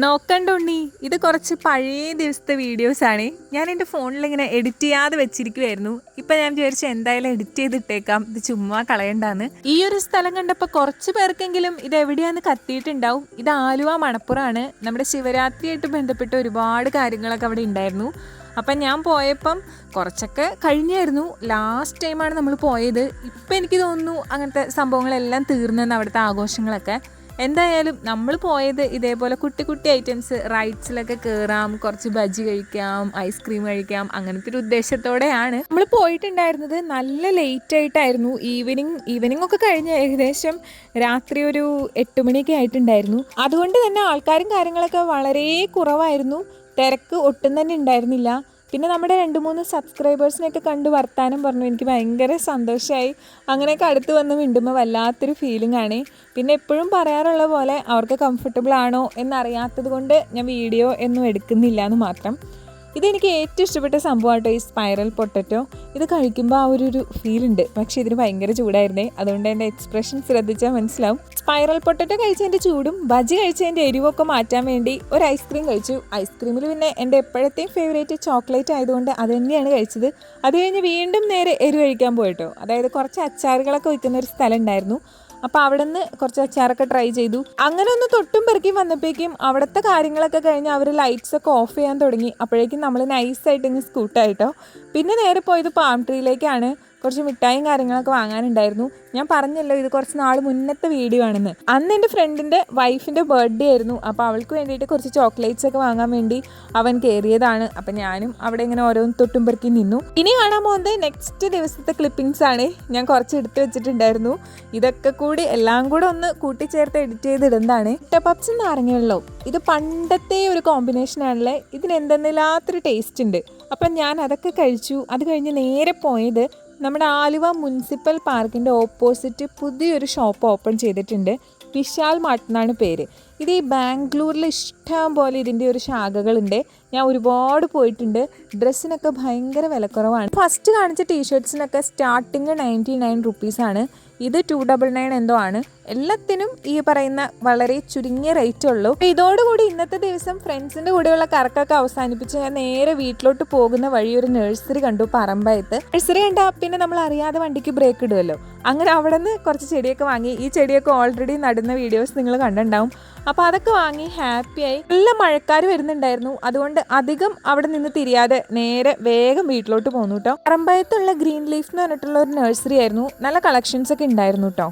നോക്കണ്ടുണ്ണി, ഇത് കുറച്ച് പഴയ ദിവസത്തെ വീഡിയോസാണ്. ഞാൻ എൻ്റെ ഫോണിൽ ഇങ്ങനെ എഡിറ്റ് ചെയ്യാതെ വെച്ചിരിക്കുമായിരുന്നു. ഇപ്പം ഞാൻ വിചാരിച്ചു എന്തായാലും എഡിറ്റ് ചെയ്തിട്ടേക്കാം, ഇത് ചുമ്മാ കളയണ്ടാന്ന്. ഈ ഒരു സ്ഥലം കണ്ടപ്പോൾ കുറച്ച് പേർക്കെങ്കിലും ഇത് എവിടെയാന്ന് കത്തിയിട്ടുണ്ടാവും. ഇത് ആലുവ മണപ്പുറമാണ്. നമ്മുടെ ശിവരാത്രിയായിട്ട് ബന്ധപ്പെട്ട് ഒരുപാട് കാര്യങ്ങളൊക്കെ അവിടെ ഉണ്ടായിരുന്നു. അപ്പം ഞാൻ പോയപ്പം കുറച്ചൊക്കെ കഴിഞ്ഞായിരുന്നു. ലാസ്റ്റ് ടൈമാണ് നമ്മൾ പോയത്. ഇപ്പം എനിക്ക് തോന്നുന്നു അങ്ങനത്തെ സംഭവങ്ങളെല്ലാം തീർന്നെന്ന്, അവിടുത്തെ ആഘോഷങ്ങളൊക്കെ. എന്തായാലും നമ്മൾ പോയത് ഇതേപോലെ കുട്ടി കുട്ടി ഐറ്റംസ് റൈഡ്സിലൊക്കെ കയറാം, കുറച്ച് ബജ്ജി കഴിക്കാം, ഐസ്ക്രീം കഴിക്കാം, അങ്ങനത്തെ ഒരു ഉദ്ദേശത്തോടെയാണ് നമ്മൾ പോയിട്ടുണ്ടായിരുന്നത്. നല്ല ലേറ്റ് ആയിട്ടായിരുന്നു. ഈവനിങ് ഒക്കെ കഴിഞ്ഞ് ഏകദേശം രാത്രി ഒരു 8 മണിയൊക്കെ ആയിട്ടുണ്ടായിരുന്നു. അതുകൊണ്ട് തന്നെ ആൾക്കാരും കാര്യങ്ങളൊക്കെ വളരെ കുറവായിരുന്നു. തിരക്ക് ഒട്ടും തന്നെ ഉണ്ടായിരുന്നില്ല. പിന്നെ നമ്മുടെ 2-3 സബ്സ്ക്രൈബേഴ്സിനെയൊക്കെ കണ്ട് വർത്താനം പറഞ്ഞു. എനിക്ക് ഭയങ്കര സന്തോഷമായി. അങ്ങനെയൊക്കെ അടുത്ത് വന്ന് മിണ്ടുമ്പോൾ വല്ലാത്തൊരു ഫീലിംഗ് ആണ്. പിന്നെ എപ്പോഴും പറയാറുള്ള പോലെ അവർക്ക് കംഫർട്ടബിൾ ആണോ എന്നറിയാത്തത് കൊണ്ട് ഞാൻ വീഡിയോ ഒന്നും എടുക്കുന്നില്ല എന്ന് മാത്രം. ഇതെനിക്ക് ഏറ്റവും ഇഷ്ടപ്പെട്ട സംഭവമാട്ടോ ഈ സ്പൈറൽ പൊട്ടറ്റോ. ഇത് കഴിക്കുമ്പോൾ ആ ഒരു ഫീലുണ്ട്. പക്ഷേ ഇതിന് ഭയങ്കര ചൂടായിരുന്നേ, അതുകൊണ്ട് എൻ്റെ എക്സ്പ്രഷൻ ശ്രദ്ധിച്ചാൽ മനസ്സിലാവും. സ്പൈറൽ പൊട്ടറ്റോ കഴിച്ചതിൻ്റെ ചൂടും ബജി കഴിച്ചതിൻ്റെ എരിവൊക്കെ മാറ്റാൻ വേണ്ടി ഒരു ഐസ്ക്രീം കഴിച്ചു. ഐസ്ക്രീമിൽ പിന്നെ എൻ്റെ എപ്പോഴത്തെയും ഫേവറേറ്റ് ചോക്ലേറ്റ് ആയതുകൊണ്ട് അത് തന്നെയാണ് കഴിച്ചത്. അത് കഴിഞ്ഞ് വീണ്ടും നേരെ എരിവ് കഴിക്കാൻ പോയിട്ടോ. അതായത് കുറച്ച് അച്ചാറുകളൊക്കെ വയ്ക്കുന്ന ഒരു സ്ഥലം ഉണ്ടായിരുന്നു. അപ്പോൾ അവിടെ നിന്ന് കുറച്ച് അച്ചാറൊക്കെ ട്രൈ ചെയ്തു. അങ്ങനെ ഒന്ന് തൊട്ടും പെറുക്കി വന്നപ്പോഴേക്കും അവിടുത്തെ കാര്യങ്ങളൊക്കെ കഴിഞ്ഞ് അവർ ലൈറ്റ്സൊക്കെ ഓഫ് ചെയ്യാൻ തുടങ്ങി. അപ്പോഴേക്കും നമ്മൾ നൈസായിട്ട് ഇങ്ങ് സ്കൂട്ടായിട്ടോ. പിന്നെ നേരെ പോയത് പാം ട്രീയിലേക്കാണ്. കുറച്ച് മിഠായും കാര്യങ്ങളൊക്കെ വാങ്ങാനുണ്ടായിരുന്നു. ഞാൻ പറഞ്ഞല്ലോ ഇത് കുറച്ച് നാൾ മുന്നത്തെ വീഡിയോ ആണെന്ന്. അന്ന് എൻ്റെ ഫ്രണ്ടിൻ്റെ വൈഫിൻ്റെ ബർത്ത്ഡേ ആയിരുന്നു. അപ്പോൾ അവൾക്ക് വേണ്ടിയിട്ട് കുറച്ച് ചോക്ലേറ്റ്സ് ഒക്കെ വാങ്ങാൻ വേണ്ടി അവൻ കയറിയതാണ്. അപ്പം ഞാനും അവിടെ ഇങ്ങനെ ഓരോന്ന് തൊട്ടും പെറുക്കി നിന്നു. ഇനി കാണാൻ പോകുന്നത് നെക്സ്റ്റ് ദിവസത്തെ ക്ലിപ്പിങ്സ് ആണ്. ഞാൻ കുറച്ച് എടുത്ത് വെച്ചിട്ടുണ്ടായിരുന്നു. ഇതൊക്കെ കൂടി എല്ലാം കൂടെ ഒന്ന് കൂട്ടിച്ചേർത്ത് എഡിറ്റ് ചെയ്തിടുന്നതാണ്. പപ്സും നാരങ്ങവെള്ളവും ഇത് പണ്ടത്തെ ഒരു കോമ്പിനേഷനാണല്ലേ. ഇതിന് എന്തെന്നില്ലാത്തൊരു ടേസ്റ്റ് ഉണ്ട്. അപ്പം ഞാൻ അതൊക്കെ കഴിച്ചു. അത് കഴിഞ്ഞ് നേരെ പോയത് നമ്മുടെ ആലുവ മുനിസിപ്പൽ പാർക്കിൻ്റെ ഓപ്പോസിറ്റ് പുതിയൊരു ഷോപ്പ് ഓപ്പൺ ചെയ്തിട്ടുണ്ട്. വിശാൽ മാർട്ട് എന്നാണ് പേര്. ഇത് ഈ ബാംഗ്ലൂരിൽ ഇഷ്ടം പോലെ ഇതിൻ്റെ ഒരു ശാഖകളുണ്ട്. ഞാൻ ഒരുപാട് പോയിട്ടുണ്ട്. ഡ്രസ്സിനൊക്കെ ഭയങ്കര വിലക്കുറവാണ്. ഫസ്റ്റ് കാണിച്ച ടീഷർട്ട്സിനൊക്കെ സ്റ്റാർട്ടിങ് 99 റുപ്പീസാണ്. ഇത് 299 എന്തോ ആണ്. എല്ലാത്തിനും ഈ പറയുന്ന വളരെ ചുരുങ്ങിയ റേറ്റ് ഉള്ളൂ. ഇതോടുകൂടി ഇന്നത്തെ ദിവസം ഫ്രണ്ട്സിൻ്റെ കൂടെയുള്ള കറക്കൊക്കെ അവസാനിപ്പിച്ച് ഞാൻ നേരെ വീട്ടിലോട്ട് പോകുന്ന വഴി ഒരു നഴ്സറി കണ്ടു. പറമ്പായത്ത് നഴ്സറി കണ്ടാൽ പിന്നെ നമ്മൾ അറിയാതെ വണ്ടിക്ക് ബ്രേക്ക് ഇടുമല്ലോ. അങ്ങനെ അവിടെ നിന്ന് കുറച്ച് ചെടിയൊക്കെ വാങ്ങി. ഈ ചെടിയൊക്കെ ഓൾറെഡി നടുന്ന വീഡിയോസ് നിങ്ങൾ കണ്ടിട്ടുണ്ടാവും. അപ്പോൾ അതൊക്കെ വാങ്ങി ഹാപ്പിയായി. നല്ല മഴക്കാർ വരുന്നുണ്ടായിരുന്നു. അതുകൊണ്ട് അധികം അവിടെ നിന്ന് തിരിയാതെ നേരെ വേഗം വീട്ടിലോട്ട് പോന്നു കേട്ടോ. പറമ്പായത്തുള്ള ഗ്രീൻ ലീഫ് എന്ന് പറഞ്ഞിട്ടുള്ള ഒരു നഴ്സറി ആയിരുന്നു. നല്ല കളക്ഷൻസ് ഒക്കെ ഉണ്ടായിരുന്നു കേട്ടോ.